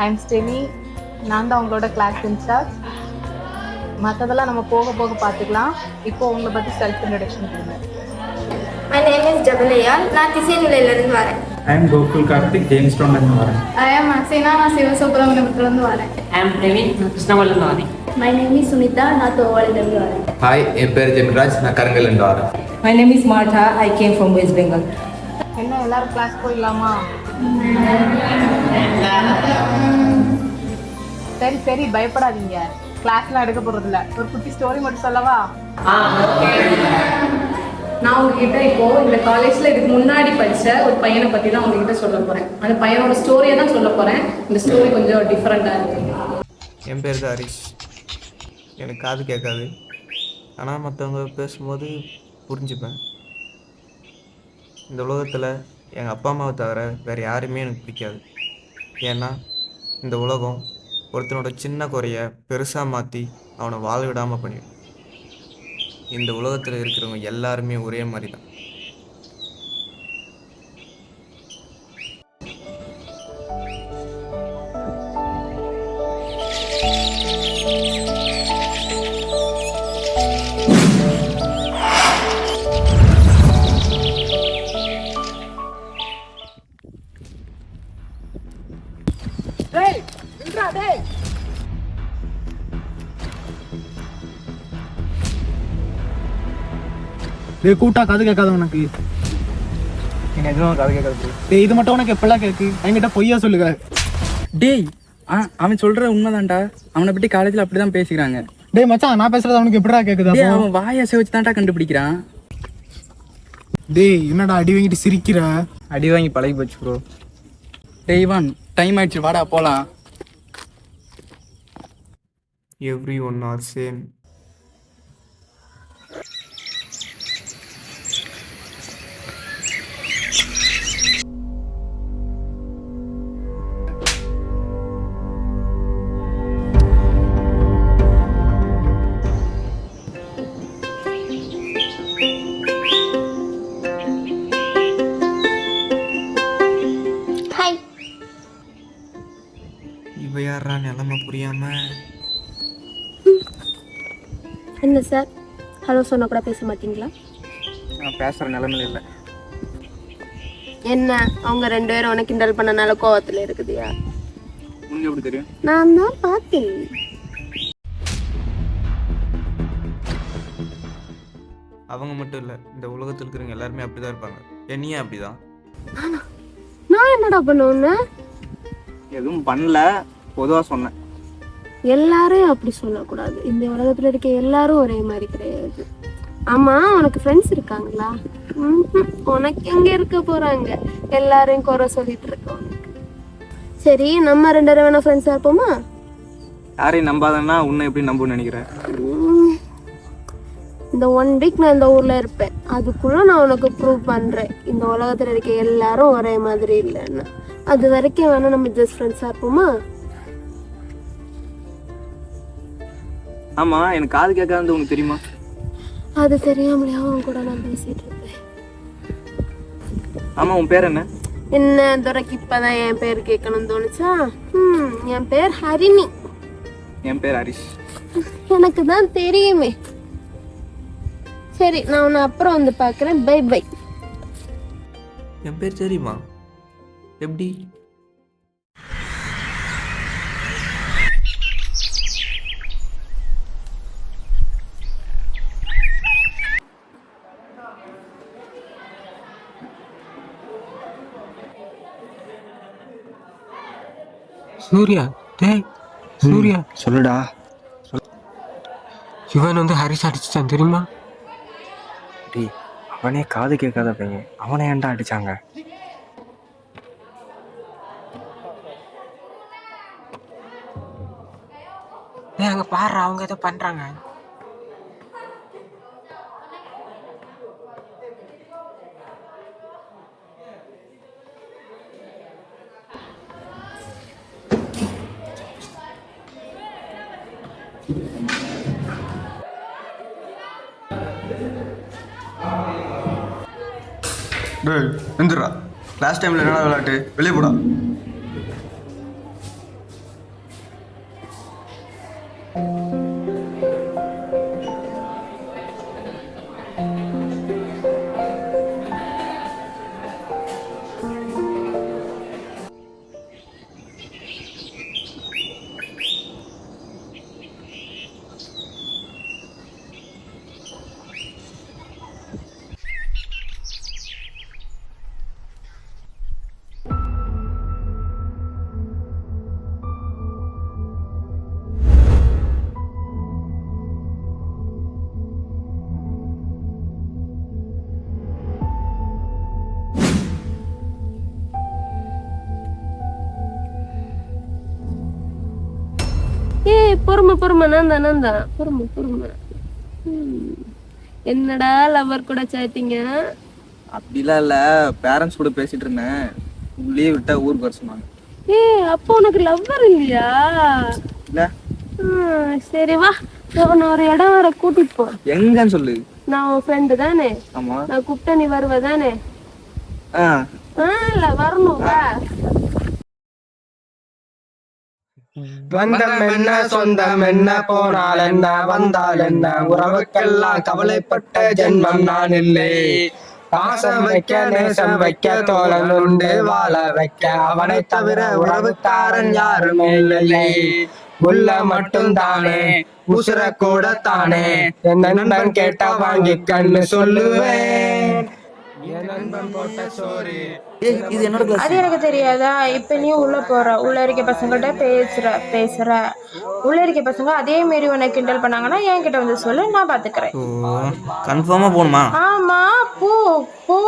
I'm ஸ்டெனி. நான் தான் உங்களோட கிளாஸ் இன்சார்ஜ். மற்றதெல்லாம் நம்ம போக போக பார்த்துக்கலாம். இப்போ உங்களை பற்றி செல்ஃப் இன்ட்ரடக்ஷன் கொடுங்க. My name is Jabaliya. நான் திசைநிலையிலிருந்து வரேன். I am Gokul Karthik, Jamestownலேருந்து வரேன். I am Asina. நான் சிவசுப்ரமணியபுரத்துலேருந்து வரேன். I am Praveen, நான் கிருஷ்ணாவளிலேருந்து வரேன். My name is Sunita. நான் தோவாளிலிருந்து வரேன். ஹாய், என் பேர் ஜெமிராஜ், நான் கரங்கல்லேருந்து வரேன். My name is Martha, I came from West Bengal. என்ன எல்லாரும் கிளாஸ் போயிடலாமா? சரி சரி, பயப்படாதீங்க. கிளாஸ்லாம் எடுக்க போகிறதில்ல. ஒரு குட்டி ஸ்டோரி மட்டும் சொல்லவா? நான் உங்ககிட்ட இப்போது இந்த காலேஜில் இதுக்கு முன்னாடி படித்த ஒரு பையனை பற்றி தான் உங்ககிட்ட சொல்ல போகிறேன். அந்த பையனோட ஸ்டோரியை தான் சொல்ல போகிறேன். இந்த ஸ்டோரி கொஞ்சம் டிஃப்ரெண்ட்டாக இருக்குது. என் பேர் தான் ஹரிஷ். எனக்கு காது கேட்காது, ஆனால் மற்றவங்க பேசும்போது புரிஞ்சுப்பேன். இந்த உலகத்தில் எங்கள் அப்பா அம்மாவை தவிர வேறு யாருமே எனக்கு பிடிக்காது. ஏன்னா இந்த உலகம் ஒருத்தனோட சின்ன குறைய பெருசாக மாற்றி அவனை வாழ விடாமல் பண்ணிடும். இந்த உலகத்தில் இருக்கிறவங்க எல்லாருமே ஒரே மாதிரி தான். கூட்டா காது கேட்காத உனக்கு. எனக்கு எதுவும் காது கேட்காது. இது மட்டும் உனக்கு எப்பெல்லாம் கேட்கு? என்கிட்ட பொய்யா சொல்லுங்க. டேய், அவன் சொல்ற உண்மைதான்டா. அவனை பற்றி காலேஜில் அப்படி தான் பேசிக்கிறாங்க. டேய் மச்சான், நான் பேசுறது அவனுக்கு எப்படிடா கேட்குதா? அவன் வாயை வச்சு தான்டா கண்டுபிடிக்கிறான். டேய் என்னடா அடி வாங்கிட்டு சிரிக்கிற? அடி வாங்கி பழகி போச்சு ப்ரோ. டேய் இவான், டைம் ஆயிடுச்சு, வாடா போகலாம். Everyone are same. ஹாய். இவ யாரா நிலமை புரியாம? என்ன சார், ஹலோ சொன்ன கூட பேச மாட்டீங்களா? நான் பேசுகிற நிலைமையில இல்லை. என்ன அவங்க ரெண்டு பேரும் உனக்கு கிண்டல் பண்ணனால கோவத்தில் இருக்குதுயா? உனக்கு எப்படி தெரியும்? நான் தான் பார்த்தேன். அவங்க மட்டும் இல்லை, இந்த உலகத்தில் இருக்கிறவங்க எல்லாருமே அப்படி தான் இருப்பாங்க. என்னையே அப்படி தான். நான் என்னடா பண்ணுவேன்னு? எதுவும் பண்ணல, பொதுவாக சொன்னேன். எல்லாரும் அப்படி சொல்லக்கூடாது. இந்த உலகத்துல இருக்க எல்லாரும் ஒரே மாதிரி கிடையாது. ஆமா, உனக்கு ஃப்ரெண்ட்ஸ் இருக்காங்களா? உனக்கு எங்க இருக்க போறாங்க? எல்லாரையும் குறை சொல்லிட்டு இருக்க உனக்கு. சரி, நம்ம ரெண்டு பேரும் வேணா ஃப்ரெண்ட்ஸா இருப்போமா? யாரையும் நம்பாதன்னா உன்னை எப்படி நம்புன்னு நினைக்கிறேன்? இந்த 1 வீக் நான் இந்த ஊர்ல இருப்பேன். அதுக்குள்ள நான் உனக்கு ப்ரூவ் பண்றேன் இந்த உலகத்துல இருக்க எல்லாரும் ஒரே மாதிரி இல்லைன்னு. அது வரைக்கும் வேணா நம்ம ஜஸ்ட் ஃப்ரெண்ட்ஸா இருப்போமா? ஆமா, எனக்கு காது கேட்காது உனக்கு தெரியுமா? அது தெரியாமலே அவன் கூட நான் பேசிட்டு இருப்பேன். ஆமா, உன் பேர் என்ன? என்ன துரைக்கு இப்பதான் என் பேர் கேட்கணும்னு தோணுச்சா? என் பேர் ஹரிணி. என் பேர் ஹரிஷ். எனக்கு தான் தெரியுமே. சரி, நான் உன்னை அப்புறம் வந்து பார்க்குறேன். By by. என் பேர் தெரியுமா? எப்படி? சூர்யா, டேய் சூர்யா, சொல்லுடா. இவன் வந்து ஹரிஷ் அடிச்சுட்டான் தெரியுமா? டேய், அவனே காது கேட்காத பையன், அவனை ஏன்டா அடிச்சாங்க? டேய் அங்க பாரு, அவங்க ஏதோ பண்றாங்க. எந்திரா, கிளாஸ் டைமில் என்னடா விளையாட்டு? வெளியே போடா. பொறுமை பொறுமை, நான் தான் பொறுமை பொறுமை. என்னடா லவர் கூட சாட்டிங்க? அப்படிலாம் இல்லை, பேரண்ட்ஸ் கூட பேசிட்டு இருந்தேன். லீவ் விட்டா ஊருக்கு வர சொன்னாங்க. அப்போ உனக்கு லவ்வர் இல்லையா? இல்லை. சரி வா, நான் ஒரு இடம் வர கூட்டிட்டு போ. எங்கன்னு சொல்லு. நான் உன் ஃப்ரெண்டு தானே? ஆமா. நான் கூப்பிட்டா நீ வருவ தானே? இல்ல வரணும். பந்தம் என்ன சொந்தம் என்ன, போனால் என்ன வந்தால் என்ன, உறவுக்கெல்லாம் கவலைப்பட்ட ஜென்மம் நான் இல்லை. பாசம் வைக்க நேசம் வைக்க தோழன் உண்டு, வாழ வைக்க அவனை தவிர உறவுக்காரன் யாருமே இல்லை. உள்ள மட்டும் தானே உசுர கூட தானே, என் நண்பன் கேட்டா வாங்கி கண்ணு சொல்லுவேன். என் நண்பன் போட்ட சோறு. அது எனக்கு தெரியாதா? இப்ப நீ உள்ள போற, உள்ள இருக்க பசங்கள்ட்ட பேசுற உள்ள இருக்க பசங்க அதே மாரி உன்னை கிண்டல் பண்ணாங்கன்னா என்கிட்ட வந்து சொல்லு, நான் பாத்துக்கிறேன். கன்ஃபார்மா போகணுமா? ஆமா, போ போ.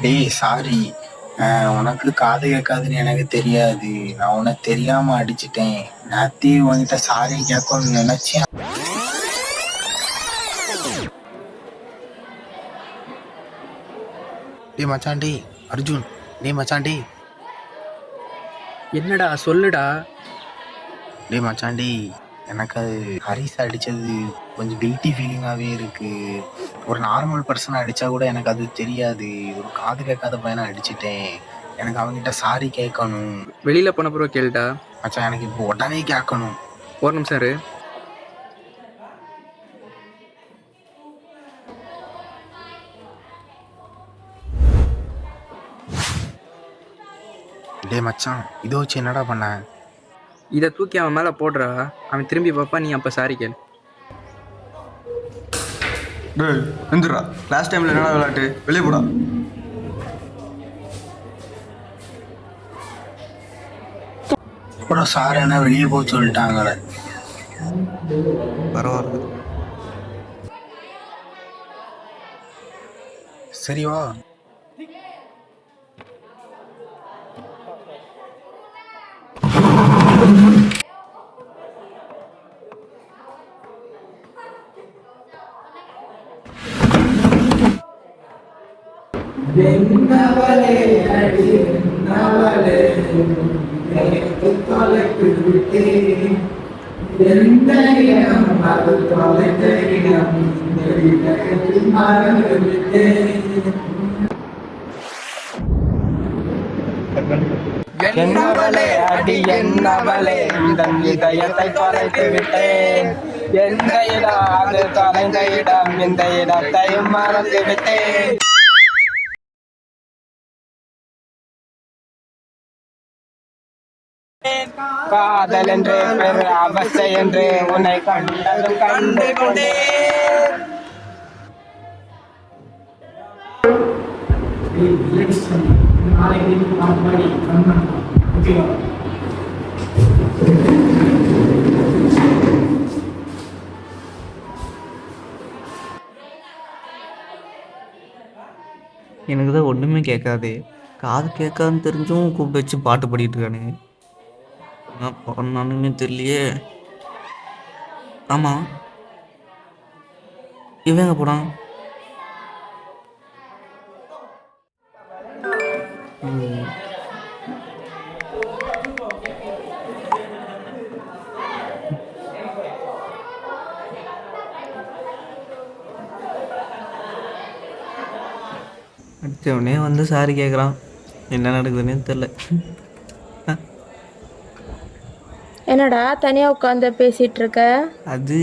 டேய் சாரி, உனக்கு காது கேட்காதுன்னு எனக்கு தெரியாது. நான் உனக்கு தெரியாம அடிச்சிட்டேன். நேத்தி உன்கிட்ட சாரி கேட்கணும்னு நினைச்சேன். டேய் மச்சாண்டி அர்ஜுன், டேய் மச்சாண்டி. என்னடா சொல்லுடா. டேய் மச்சாண்டி, எனக்கு அது ஹரிஸ் அடித்தது கொஞ்சம் கில்ட்டி ஃபீலிங்காகவே இருக்குது. ஒரு நார்மல் பர்சனை அடித்தா கூட எனக்கு அது தெரியாது. ஒரு காது கேட்காத பையனை அடிச்சிட்டேன். எனக்கு அவங்ககிட்ட சாரி கேட்கணும். வெளியில் போன பிறகு கேளுடா. மச்சான் எனக்கு இப்போ உடனே கேட்கணும். ஒரு நிமிஷம் இரு. டேய் மச்சான், இதை வச்சு என்னடா பண்ண? இதை தூக்கி அவன் மேலே போடுறா. அவன் திரும்பி பார்ப்பா, நீ அப்போ சாரி கேளு. டேய் எந்திரா, லாஸ்ட் டைம்ல என்னடா விளையாட்டு, வெளியே போடா. அப்புறம் சார் என்ன வெளியே போக சொல்லிட்டாங்களே. பரவாயில்ல, சரி வா. என்னவளே அடி என்னவளே, இந்த இதயத்தை தொலைத்து விட்டேன். எந்த இடம் அது தொலைந்த இடம், இந்த இடத்தையும் மறந்து விட்டேன். காதல் என்று பெரு அவஸ்தை என்று உன்னை கண்டதும் கண்டு கொண்டேன். எனக்கு தான் ஒன்றுமே கேட்காது. காது கேட்காதுன்னு தெரிஞ்சும் கூப்பிட்டு வச்சு பாட்டு பாடிட்டு இருக்கானுங்க. என்ன பண்ணானுன்னு தெரியலையே. ஆமாம், இவன் எங்கே போனான்? அடுத்தவனே வந்து சாரி கேட்குறான். என்ன நடக்குதுன்னே தெரில. என்னடா தனியா உட்காந்து பேசிட்டு இருக்க? அது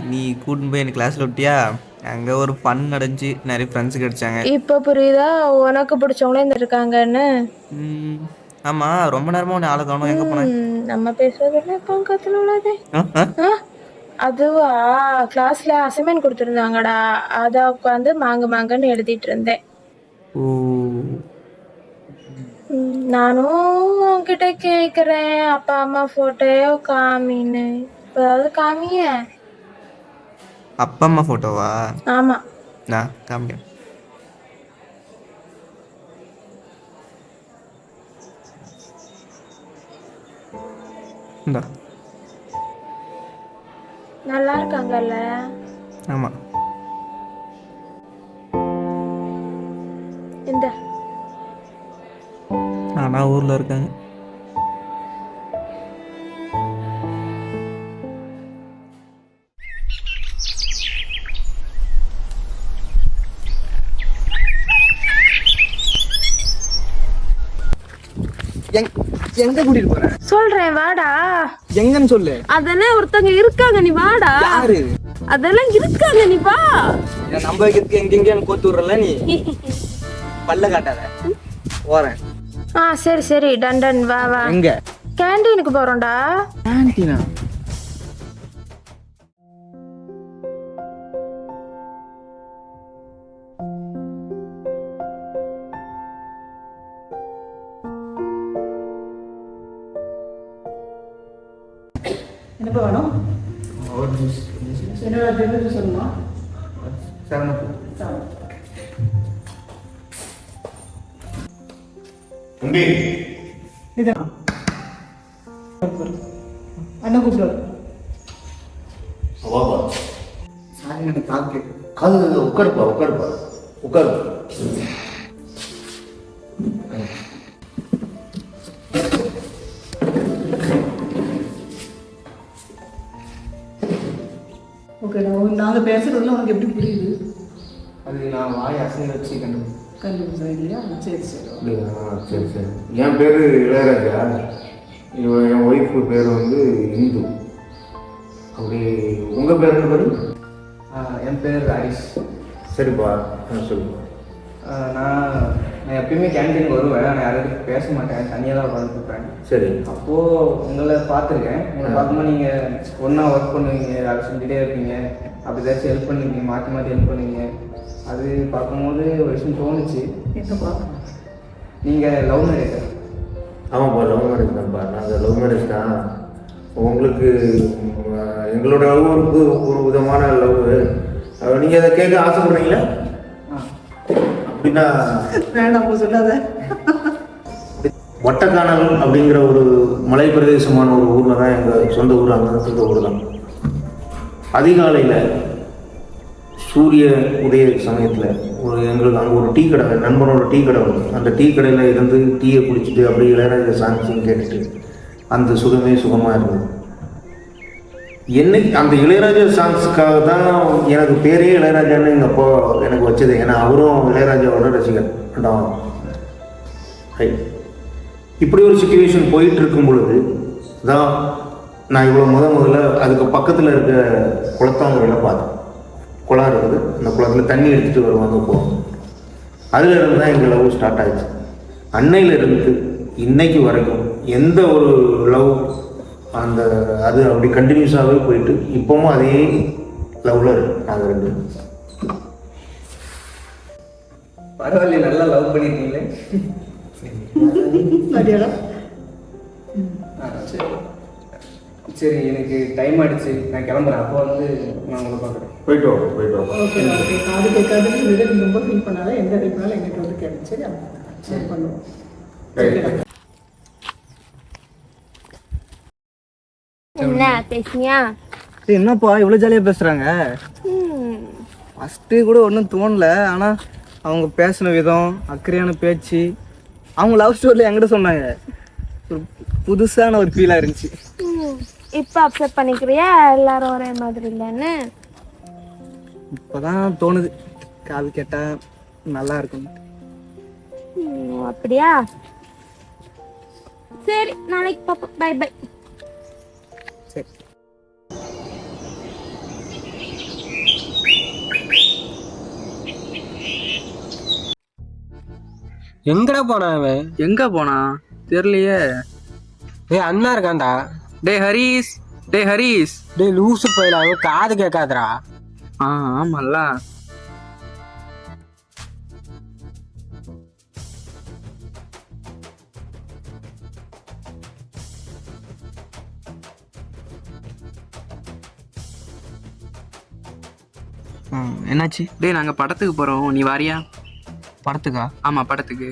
நீ கூட்டின்னு போய் எனக்கு கிளாஸில் விட்டியா, அங்கே ஒரு ஃபன் நடந்துச்சு, நிறைய ஃப்ரெண்ட்ஸு கிடைச்சாங்க. இப்போ புரியுதா உனக்கு பிடிச்சவங்களே இந்த இருக்காங்கன்னு? ஆமாம், ரொம்ப நேரமாக உன்னை ஆளை காணோம், எங்கே போனேன்? நம்ம பேசுறதுல பக்கத்தில் உள்ளதே. அதுவா, கிளாஸ்ல அசைன்மெண்ட் கொடுத்துருந்தாங்கடா, அதை உட்காந்து மாங்கன்னு எழுதிட்டு இருந்தேன். ஓ, நானும் உன்கிட்ட கேக்குறேன், அப்பா அம்மா போட்டோ காமின்னு. அதாவது காமிய. அப்பா அம்மா ஃபோட்டோவா? ஆமா. நான் காமிக்கிறேன். இந்தா. நல்லா இருக்காங்கல்ல? ஆமாம். இந்த ஆனால் ஊரில் இருக்காங்க. எங்க கூட்டிட்டு போற? சொல்றேன் வாடா. எங்கன்னு சொல்லு. அதெல்லாம் ஒருத்தங்க இருக்காங்க, நீ வாடா. யாரு? அதெல்லாம் இருக்காங்க, நீ வா. என் நம்ப வைக்கிறதுக்கு எங்க கோத்து விடுறல நீ. பல்ல காட்டாத. போறேன். சரி சரி டன் டன் வா வா. எங்க? கேண்டீனுக்கு போறோம்டா. கேண்டீனா? என்னப்பா வேணும்? என்ன சொல்லணுமா? அண்ணன் கூப்பிடுவாரு. உட்காருப்பா உட்காருப்பா உட்காரு. ஓகே, நாங்கள் பேசுறதுல உனக்கு எப்படி புரியுது? அது நான் வாய் அசைங்க வச்சு கண்டுபிடிச்சேன் இல்லையா? சரி சரி. சரி சரி. என் பேர் இளையராஜா. என் ஒய்ஃபு பேர் வந்து இந்து. அப்படி உங்கள் பேர் என்ன பேர்? என் பேர் ஹரிஷ். சரிப்பா, சொல்லுப்பா. நான் எப்பயுமே கேன்டீனுக்கு வருவேன். நான் யாரும் பேச மாட்டேன், தனியாக தான் உட்காந்துருப்பேன். சரி. அப்போது உங்களை பார்த்துருக்கேன். உங்களை பார்க்கும்போது நீங்கள் ஒன்றா ஒர்க் பண்ணுவீங்க, வேலை செஞ்சுட்டே இருப்பீங்க, அப்படி ஏதாச்சும் ஹெல்ப் பண்ணுவீங்க, மாற்றி மாற்றி ஹெல்ப் பண்ணுவீங்க. அது பார்க்கும்போது ஒரு விஷயம் தோணுச்சு. என்னப்பா? நீங்கள் லவ் மேரேஜ்? ஆமாப்பா, லவ் மேரேஜ் தான்ப்பா. நாங்கள் லவ் மேரேஜ் தான். உங்களுக்கு எங்களோட லவ்வுக்கு ஒரு விதமான லவ். நீங்கள் அதை கேட்க ஆசைப்படுறீங்களா? அப்படின்னா வேண்டாம் சொல்லாத. வட்டக்கானல் அப்படிங்கிற ஒரு மலை பிரதேசமான ஒரு ஊரில் தான் எங்கள் சொந்த ஊர். அங்கே சொந்த ஊர் தான். அதிகாலையில் சூரிய உதய சமயத்தில் எங்களுக்கு அங்கே ஒரு டீ கடை, நண்பனோட டீ கடை வரும். அந்த டீ கடையில் இருந்து டீயை குடிச்சிட்டு அப்படியே இளையராஜா சாங்ஸையும் கேட்டுட்டு அந்த சுகமே சுகமாக இருந்தது. என்னைக்கு அந்த இளையராஜா சாங்ஸுக்காக தான் எனக்கு பேரே இளையராஜான்னு எங்கள் அப்பா எனக்கு வச்சது. ஏன்னா அவரும் இளையராஜாவோட ரசிகர். இப்படி ஒரு சுச்சுவேஷன் போயிட்டு இருக்கும் பொழுது தான் நான் இவ்வளோ முதல்ல அதுக்கு பக்கத்தில் இருக்க குளத்தாங்கரையில் பார்த்தேன். குளம் இருக்குது, அந்த குளத்தில் தண்ணி எடுத்துகிட்டு வருவாங்க போகும். அதில் இருந்து தான் எங்கள் லவ் ஸ்டார்ட் ஆகிடுச்சு. அன்னையிலிருந்து இன்னைக்கு வரைக்கும் எந்த ஒரு லவ் அந்த அது அப்படி கண்டினியூஸாகவே போயிட்டு இப்போவும் அதே லவ்வில் இருக்கு நாங்கள் ரெண்டு. பரவாயில்ல, நல்லா லவ் பண்ணியிருக்கீங்களே. சரி, எனக்கு டைம் ஆகிடுச்சு, நான் கிளம்புறேன். அப்போ வந்து நான் உங்களை பார்க்குறேன். போயிட்டு வாங்க, போயிட்டு வாங்க. Okay okay. காது கேட்காதுன்னு சொல்லிட்டு நீங்கள் ரொம்ப ஃபீல் பண்ணாத. எந்த ஹெல்ப்னாலும் எங்கிட்ட வந்து கேட்கு. சரி, சரி பண்ணுவோம். என்ன பேசுனியா? என்னப்பா இவ்வளோ ஜாலியாக பேசுகிறாங்க? ஃபஸ்ட்டு கூட ஒன்றும் தோணல. ஆனால் அவங்க பேசின விதம், அக்கறையான பேச்சு, அவங்க லவ் ஸ்டோரியில் என்கிட்ட சொன்னாங்க. ஒரு புதுசான ஒரு ஃபீலாக இருந்துச்சு. இப்போ அப்செட் பண்ணிக்கிறியா எல்லாரும் ஒரே மாதிரி இல்லைன்னு? இப்போதான் தோணுது, காது கேட்டால் நல்லா இருக்கும். அப்படியா? சரி, நாளைக்கு பார்ப்போம். Bye bye. சரி. எங்கடா போனா அவன்? எங்கே போனா தெரியலையே. டேய் அண்ணா இருக்கான்டா. டேய் ஹரிஷ், டேய் ஹரிஷ். டேய் லூசு போயில, அவன் காது கேட்காதடா. ஆமாம்ல. என்னாச்சு? டேய் நாங்கள் படத்துக்கு போகிறோம், நீ வாரியா? படத்துக்கா? ஆமாம் படத்துக்கு.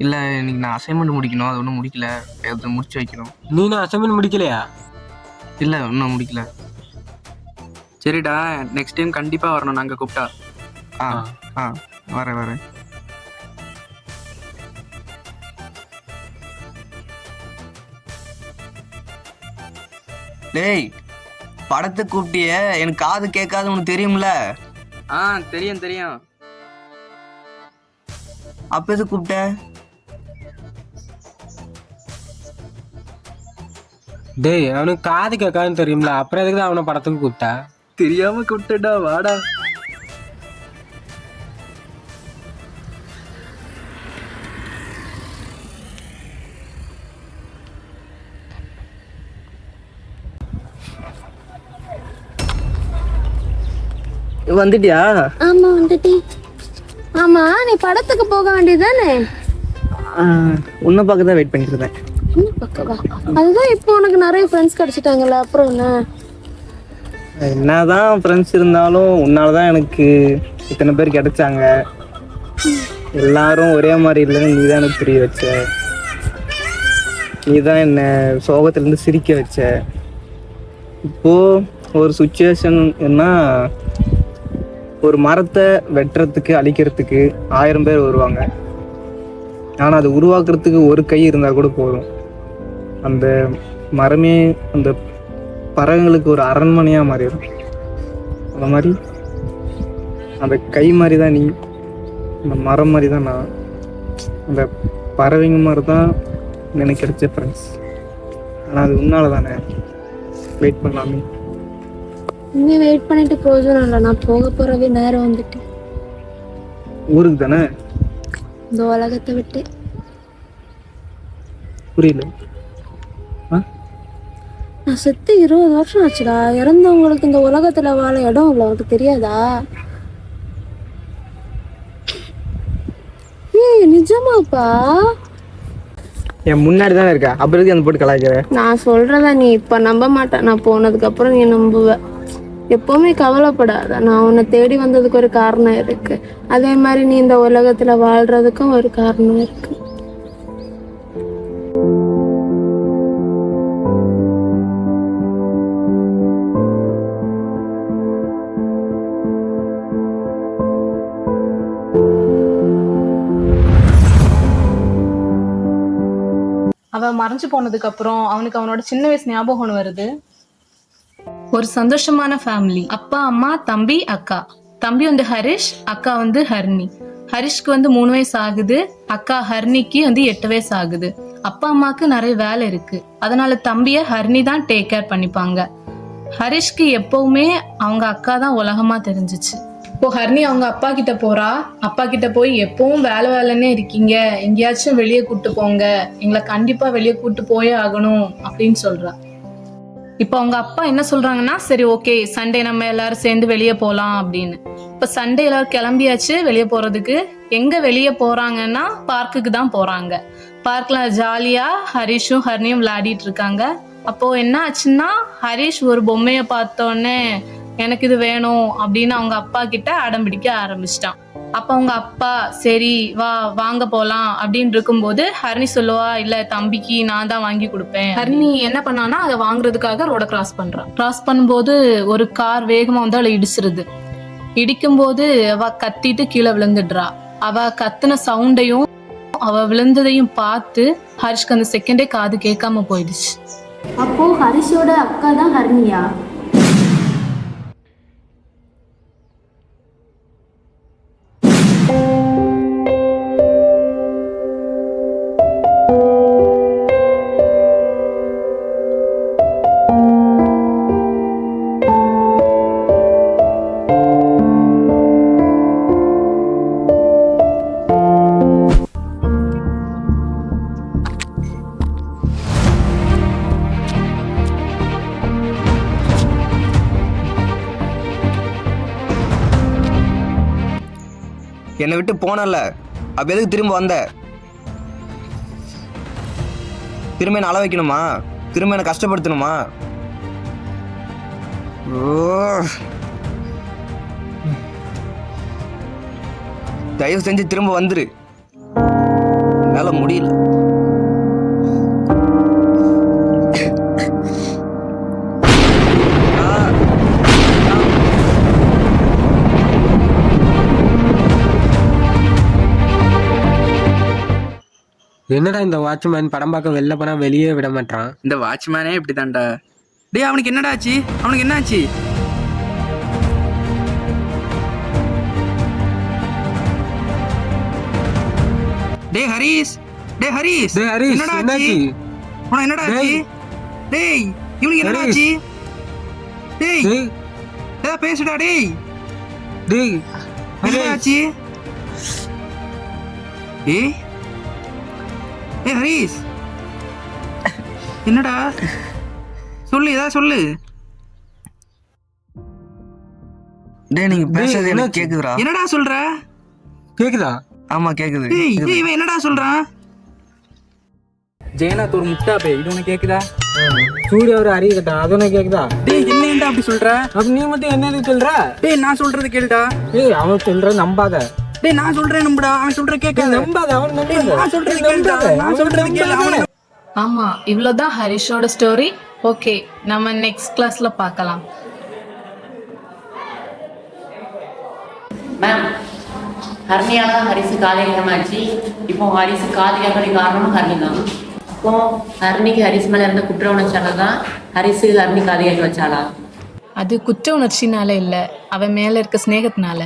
இல்லை இன்னைக்கு நான் அசைன்மெண்ட் முடிக்கணும், அது ஒன்றும் முடிக்கல, அது முடிச்சு வைக்கணும். நீ அசைன்மெண்ட் முடிக்கலையா? இல்லை இன்னும் முடிக்கல. சரிடா, நெக்ஸ்ட் டைம் கண்டிப்பாக வரணும் நாங்கள் கூப்பிட்டா. வரேன். டேய் படத்துக்கு கூப்பிட்டிய, எனக்கு காது கேட்காது உனக்கு தெரியும்ல? தெரியும். அப்ப எது கூப்பிட்ட? டேய் அவனுக்கு காது கேட்காதுன்னு தெரியும்ல, அப்புறம் எதுக்கு தான் அவனை படத்துக்கு கூப்பிட்டா? தெரியாமல் கூப்பிட்டடா, வாடா. வந்துட்டியா? ஆமா வந்துட்டேன். ஆமா நீ படத்துக்கு போக வேண்டியதானே? உன்னை பார்க்க தான் வெயிட் பண்ணிட்டு இருந்தேன். பக்கவா? அதுதான் இப்போ உனக்கு நிறைய ஃப்ரெண்ட்ஸ் கிடைச்சிட்டாங்கல்ல, அப்புறம் என்ன? என்னதான் ஃப்ரெண்ட்ஸ் இருந்தாலும் உன்னாலதான் எனக்கு இத்தனை பேர் கிடைச்சாங்க. எல்லாரும் ஒரே மாதிரி இல்லைன்னு நீ தான் எனக்கு புரிய வச்ச. நீ தான் என்னை சோகத்திலேருந்து சிரிக்க வச்ச. இப்போ ஒரு சுச்சுவேஷன் என்ன, ஒரு மரத்தை வெட்டுறதுக்கு அழிக்கிறதுக்கு 1000 பேர் வருவாங்க. ஆனால் அதை உருவாக்குறதுக்கு ஒரு கை இருந்தால் கூட போதும். அந்த மரமே அந்த பறவைங்களுக்கு ஒரு அரண்மனையாக மாறிடும். அந்த மாதிரி அந்த கை மாதிரி தான் நீ, அந்த மரம் மாதிரி தான் நான், அந்த பறவைங்க மாதிரி தான் எனக்கு கிடைச்ச ஃப்ரெண்ட்ஸ். ஆனால் அது உன்னால தானே. வெயிட் பண்ணலாமே. இன்னும் வெயிட் பண்ணிட்டு போதும் இல்லை, நான் போக போறவே நேரம் வந்துட்டு. ஊருக்கு தானே? இந்த உலகத்தை விட்டு. புரியல. நான் செத்து 20 வருஷம் ஆச்சுடா. இறந்தவங்களுக்கு இந்த உலகத்துல வாழ இடம் இல்லை, உனக்கு தெரியாதா? நிஜமாப்பா? என் முன்னாடி தானே இருக்கா, அப்புறம் அந்த போட்டு கலாய்க்கிற. நான் சொல்றதா நீ இப்ப நம்ப மாட்டேன், நான் போனதுக்கு அப்புறம் நீ நம்புவ. எப்பவுமே கவலைப்படாத, நான் உன்னை தேடி வந்ததுக்கு ஒரு காரணம் இருக்கு. அதே மாதிரி நீ இந்த உலகத்துல வாழ்றதுக்கும் ஒரு காரணம் இருக்கு. அவன் மறைஞ்சு போனதுக்கு அப்புறம் அவனுக்கு அவனோட சின்ன வயசு ஞாபகம் ஒன்று வருது. ஒரு சந்தோஷமான ஃபேமிலி. அப்பா, அம்மா, தம்பி, அக்கா. தம்பி வந்து ஹரிஷ், அக்கா வந்து ஹர்னி. ஹரிஷ்க்கு வந்து 3 வயசு ஆகுது, அக்கா ஹர்னிக்கு வந்து 8 வயசு ஆகுது. அப்பா அம்மாவுக்கு நிறைய வேலை இருக்கு, அதனால தம்பிய ஹர்னி தான் டேக் கேர் பண்ணிப்பாங்க. ஹரிஷ்க்கு எப்பவுமே அவங்க அக்கா தான் உலகமா தெரிஞ்சிச்சு. இப்போ ஹர்னி அவங்க அப்பா கிட்ட போறா. அப்பா கிட்ட போய் எப்பவும் வேலைன்னே இருக்கீங்க, எங்கேயாச்சும் வெளியே கூட்டு போங்க, எங்களை கண்டிப்பா வெளியே கூட்டு போயே ஆகணும் அப்படின்னு சொல்றா. இப்போ அவங்க அப்பா என்ன சொல்றாங்கன்னா, சரி ஓகே சண்டே நம்ம எல்லாரும் சேர்ந்து வெளியே போகலாம் அப்படின்னு. இப்போ சண்டே எல்லாரும் கிளம்பியாச்சு வெளியே போறதுக்கு. எங்க வெளியே போறாங்கன்னா பார்க்குக்கு தான் போறாங்க. பார்க்ல ஜாலியா ஹரிஷும் ஹர்னியும் விளையாடிட்டு இருக்காங்க. அப்போ என்ன ஆச்சுன்னா, ஹரிஷ் ஒரு பொம்மையை பார்த்தோன்னே எனக்கு இது வேணும் அப்படின்னு அவங்க அப்பா கிட்ட அடம் பிடிக்க ஆரம்பிச்சிட்டான். அப்ப அவங்க அப்பா சரி வாங்க போலாம் அப்படின்னு இருக்கும்போது ஹர்னி சொல்லுவா, இல்ல தம்பிக்கு நான் தான் வாங்கி கொடுப்பேன். ஹர்னி என்ன பண்ணானா, அதை வாங்குறதுக்காக ரோட கிராஸ் பண்றான். கிராஸ் பண்ணும்போது ஒரு கார் வேகமா வந்து அவளை இடிச்சிருது. இடிக்கும் போது அவ கத்திட்டு கீழே விழுந்துடுறா. அவ கத்துன சவுண்டையும் அவ விழுந்ததையும் பார்த்து ஹரிஷ்க்கு அந்த செகண்டே காது கேட்காம போயிடுச்சு. அப்போ ஹரிஷோட அக்கா தான் ஹர்னியா? என்னை விட்டு போனல, அப்ப எதுக்கு திரும்ப வந்த? திரும்ப என்ன அழ வைக்கணுமா? திரும்ப என்ன கஷ்டப்படுத்தணுமா? ஓ தயவு செஞ்சு திரும்ப வந்துரு. என்னால முடியல. என்னடா இந்த வாட்ச்மேன் படம் பார்க்க வெளில போனா வெளியே விட மாட்டான். இந்த வாட்ச்மேனே இப்படி தான்டா. டேய் அவனுக்கு என்னடா ஆச்சு? அவனுக்கு என்ன ஆச்சு? டேய் ஹரிஸ், டேய் ஹரிஸ், டேய் ஹரிஸ், என்னடா ஆச்சு? என்னாச்சு? உனக்கு என்னடா ஆச்சு? டேய் இவனுக்கு என்னடா ஆச்சு? டேய் டேய் ஏதா பேசுடா. டேய் டேய் என்னடா ஆச்சு? டேய் ஏய் ஹரிஸ், என்னடா சொல்லு, ஏதாவது சொல்லு. டேய் நீங்க பேசுறது எனக்கு கேக்குதுடா. என்னடா சொல்ற? கேக்குதா? ஆமா கேக்குது. டேய் டேய் இவன் என்னடா சொல்றான்? ஜெயநாத் ஒரு முட்டா பே, இது உனக்கு கேக்குதா? சூரிய ஒரு அறிவு கட்டா, அது உனக்கு கேக்குதா? டேய் என்னடா அப்படி சொல்ற? அப்ப நீ மட்டும் என்ன சொல்ற? டேய் நான் சொல்றது கேளுடா. ஏய் அவன் சொல்ற நம்பாத. டேய் நான் சொல்றேன் நம்புடா, அவன் சொல்ற கேட்காத. நம்பாத, அவன் டேய் நான் சொல்றது கேளுடா, நான் சொல்றது கேளு. அவன ஆமா, இவ்வளோதான் ஹரிஷோட ஸ்டோரி. ஓகே, நம்ம நெக்ஸ்ட் கிளாஸ்ல பார்க்கலாம். மேம், ஹர்னியால தான் ஹரிசு காதலிகமாச்சு. இப்போ ஹரிசு காதலியாக காரணமும் ஹர்னி தான். இப்போ ஹர்னிக்கு ஹரிஸ் மேல இருந்த குற்ற உணர்ச்சியால தான் ஹரிசு ஹர்னி காதலியாக வச்சாளா? அது குற்ற உணர்ச்சினால இல்ல, அவன் மேல இருக்க ஸ்நேகத்தினால.